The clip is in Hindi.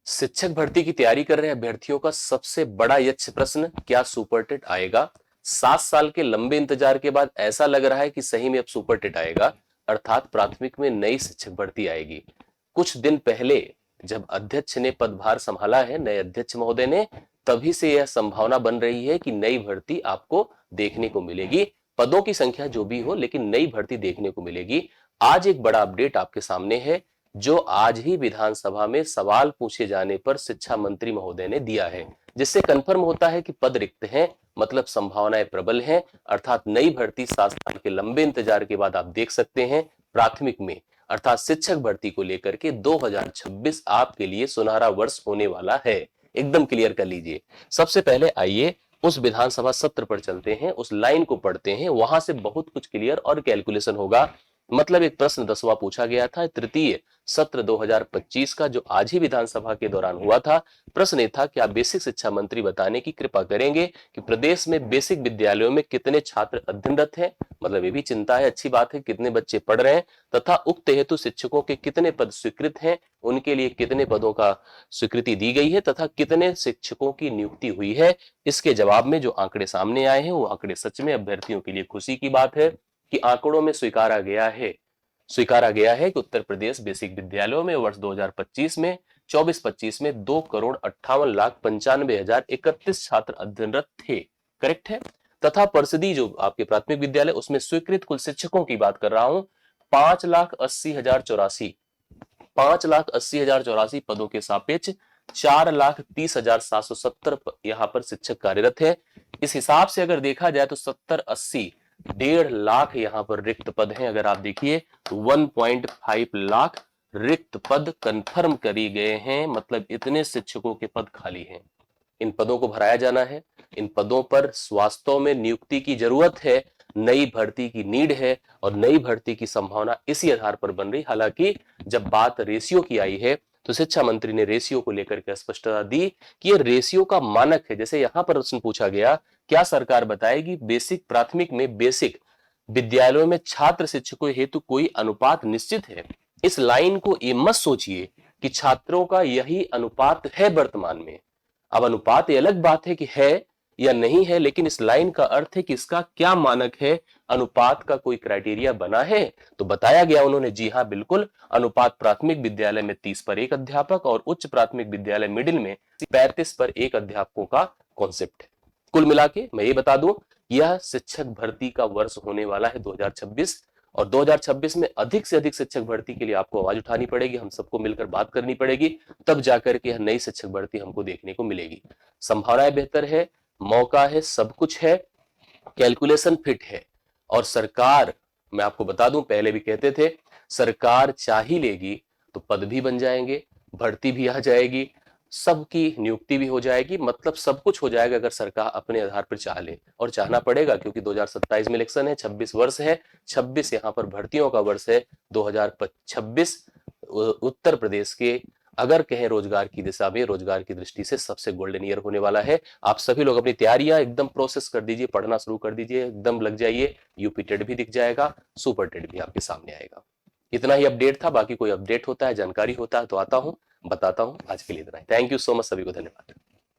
शिक्षक भर्ती की तैयारी कर रहे अभ्यर्थियों का सबसे बड़ा यक्ष प्रश्न, क्या सुपर टेट आएगा? 7 साल के लंबे इंतजार के बाद ऐसा लग रहा है कि सही में अब सुपर टेट आएगा, अर्थात प्राथमिक में नई शिक्षक भर्ती आएगी। कुछ दिन पहले जब अध्यक्ष ने पदभार संभाला है, नए अध्यक्ष महोदय ने, तभी से यह संभावना बन रही है कि नई भर्ती आपको देखने को मिलेगी। पदों की संख्या जो भी हो, लेकिन नई भर्ती देखने को मिलेगी। आज एक बड़ा अपडेट आपके सामने है, जो आज ही विधानसभा में सवाल पूछे जाने पर शिक्षा मंत्री महोदय ने दिया है, जिससे कंफर्म होता है कि पद रिक्त हैं, मतलब संभावनाएं प्रबल हैं। अर्थात नई भर्ती 7 साल के लंबे इंतजार के बाद आप देख सकते हैं प्राथमिक में, अर्थात शिक्षक भर्ती को लेकर के 2026 आपके लिए सुनहरा वर्ष होने वाला है। एकदम क्लियर कर लीजिए। सबसे पहले आइए उस विधानसभा सत्र पर चलते हैं, उस लाइन को पढ़ते हैं, वहां से बहुत कुछ क्लियर और कैलकुलेशन होगा। मतलब एक प्रश्न 10वां पूछा गया था तृतीय सत्र 2025 का, जो आज ही विधानसभा के दौरान हुआ था। प्रश्न ये था कि आप बेसिक शिक्षा मंत्री बताने की कृपा करेंगे कि प्रदेश में बेसिक विद्यालयों में कितने छात्र अध्ययनरत हैं, मतलब ये भी चिंता है, अच्छी बात है, कितने बच्चे पढ़ रहे हैं, तथा उक्त हेतु शिक्षकों के कितने पद स्वीकृत हैं, उनके लिए कितने पदों का स्वीकृति दी गई है, तथा कितने शिक्षकों की नियुक्ति हुई है। इसके जवाब में जो आंकड़े सामने आए हैं, वो आंकड़े सच में अभ्यर्थियों के लिए खुशी की बात है कि आंकड़ों में स्वीकारा गया है कि उत्तर प्रदेश बेसिक विद्यालयों में वर्ष 2025 में 24-25 में 2,58,95,031 छात्र अध्ययनरत थे। करेक्ट है। तथा परिषदी जो आपके प्राथमिक विद्यालय, उसमें स्वीकृत कुल शिक्षकों की बात कर रहा हूं, 5,80,084 पदों के सापेक्ष 4,30,770 यहां पर शिक्षक कार्यरत है। इस हिसाब से अगर देखा जाए तो 70-80 1.5 लाख यहां पर रिक्त पद हैं। अगर आप देखिए तो 1.5 लाख रिक्त पद कंफर्म करी गए हैं, मतलब इतने शिक्षकों के पद खाली हैं। इन पदों को भराया जाना है। इन पदों पर वास्तव में नियुक्ति की जरूरत है, नई भर्ती की नीड है, और नई भर्ती की संभावना इसी आधार पर बन रही। हालांकि जब बात रेशियो की आई है तो शिक्षा मंत्री ने रेशियो को लेकर के स्पष्टता दी कि ये रेशियो का मानक है। जैसे यहां पर प्रश्न पूछा गया, क्या सरकार बताएगी बेसिक प्राथमिक में बेसिक विद्यालयों में छात्र शिक्षकों हेतु कोई अनुपात निश्चित है? इस लाइन को ये मत सोचिए कि छात्रों का यही अनुपात है वर्तमान में। अब अनुपात ये अलग बात है कि है या नहीं है, लेकिन इस लाइन का अर्थ है कि इसका क्या मानक है, अनुपात का कोई क्राइटेरिया बना है? तो बताया गया उन्होंने, जी हाँ बिल्कुल, अनुपात प्राथमिक विद्यालय में 30 पर 1 अध्यापक और उच्च प्राथमिक विद्यालय मिडिल में 35 पर 1 अध्यापकों का कॉन्सेप्ट है। कुल मिला के मैं ये बता दूं, यह शिक्षक भर्ती का वर्ष होने वाला है 2026, और 2026 में अधिक से अधिक शिक्षक भर्ती के लिए आपको आवाज उठानी पड़ेगी, हम सबको मिलकर बात करनी पड़ेगी, तब जाकर के यह नई शिक्षक भर्ती हमको देखने को मिलेगी। संभावनाएं बेहतर है, मौका है, सब कुछ है, कैलकुलेशन फिट है। और सरकार, मैं आपको बता दूं, पहले भी कहते थे, सरकार चाह ही लेगी तो पद भी बन जाएंगे, भर्ती भी आ जाएगी, सबकी नियुक्ति भी हो जाएगी, मतलब सब कुछ हो जाएगा अगर सरकार अपने आधार पर चाह ले। और चाहना पड़ेगा क्योंकि 2027 में इलेक्शन है, 26 वर्ष है, 26 यहाँ पर भर्तियों का वर्ष है। 2026 उत्तर प्रदेश के, अगर कहें रोजगार की दिशा में, रोजगार की दृष्टि से सबसे गोल्डन ईयर होने वाला है। आप सभी लोग अपनी तैयारियां एकदम प्रोसेस कर दीजिए, पढ़ना शुरू कर दीजिए, एकदम लग जाइए। यूपी टेट भी दिख जाएगा, सुपर टेट भी आपके सामने आएगा। इतना ही अपडेट था, बाकी कोई अपडेट होता है, जानकारी होता है तो आता हूं, बताता हूं। आज के लिए इतना ही। थैंक यू सो मच, सभी को धन्यवाद।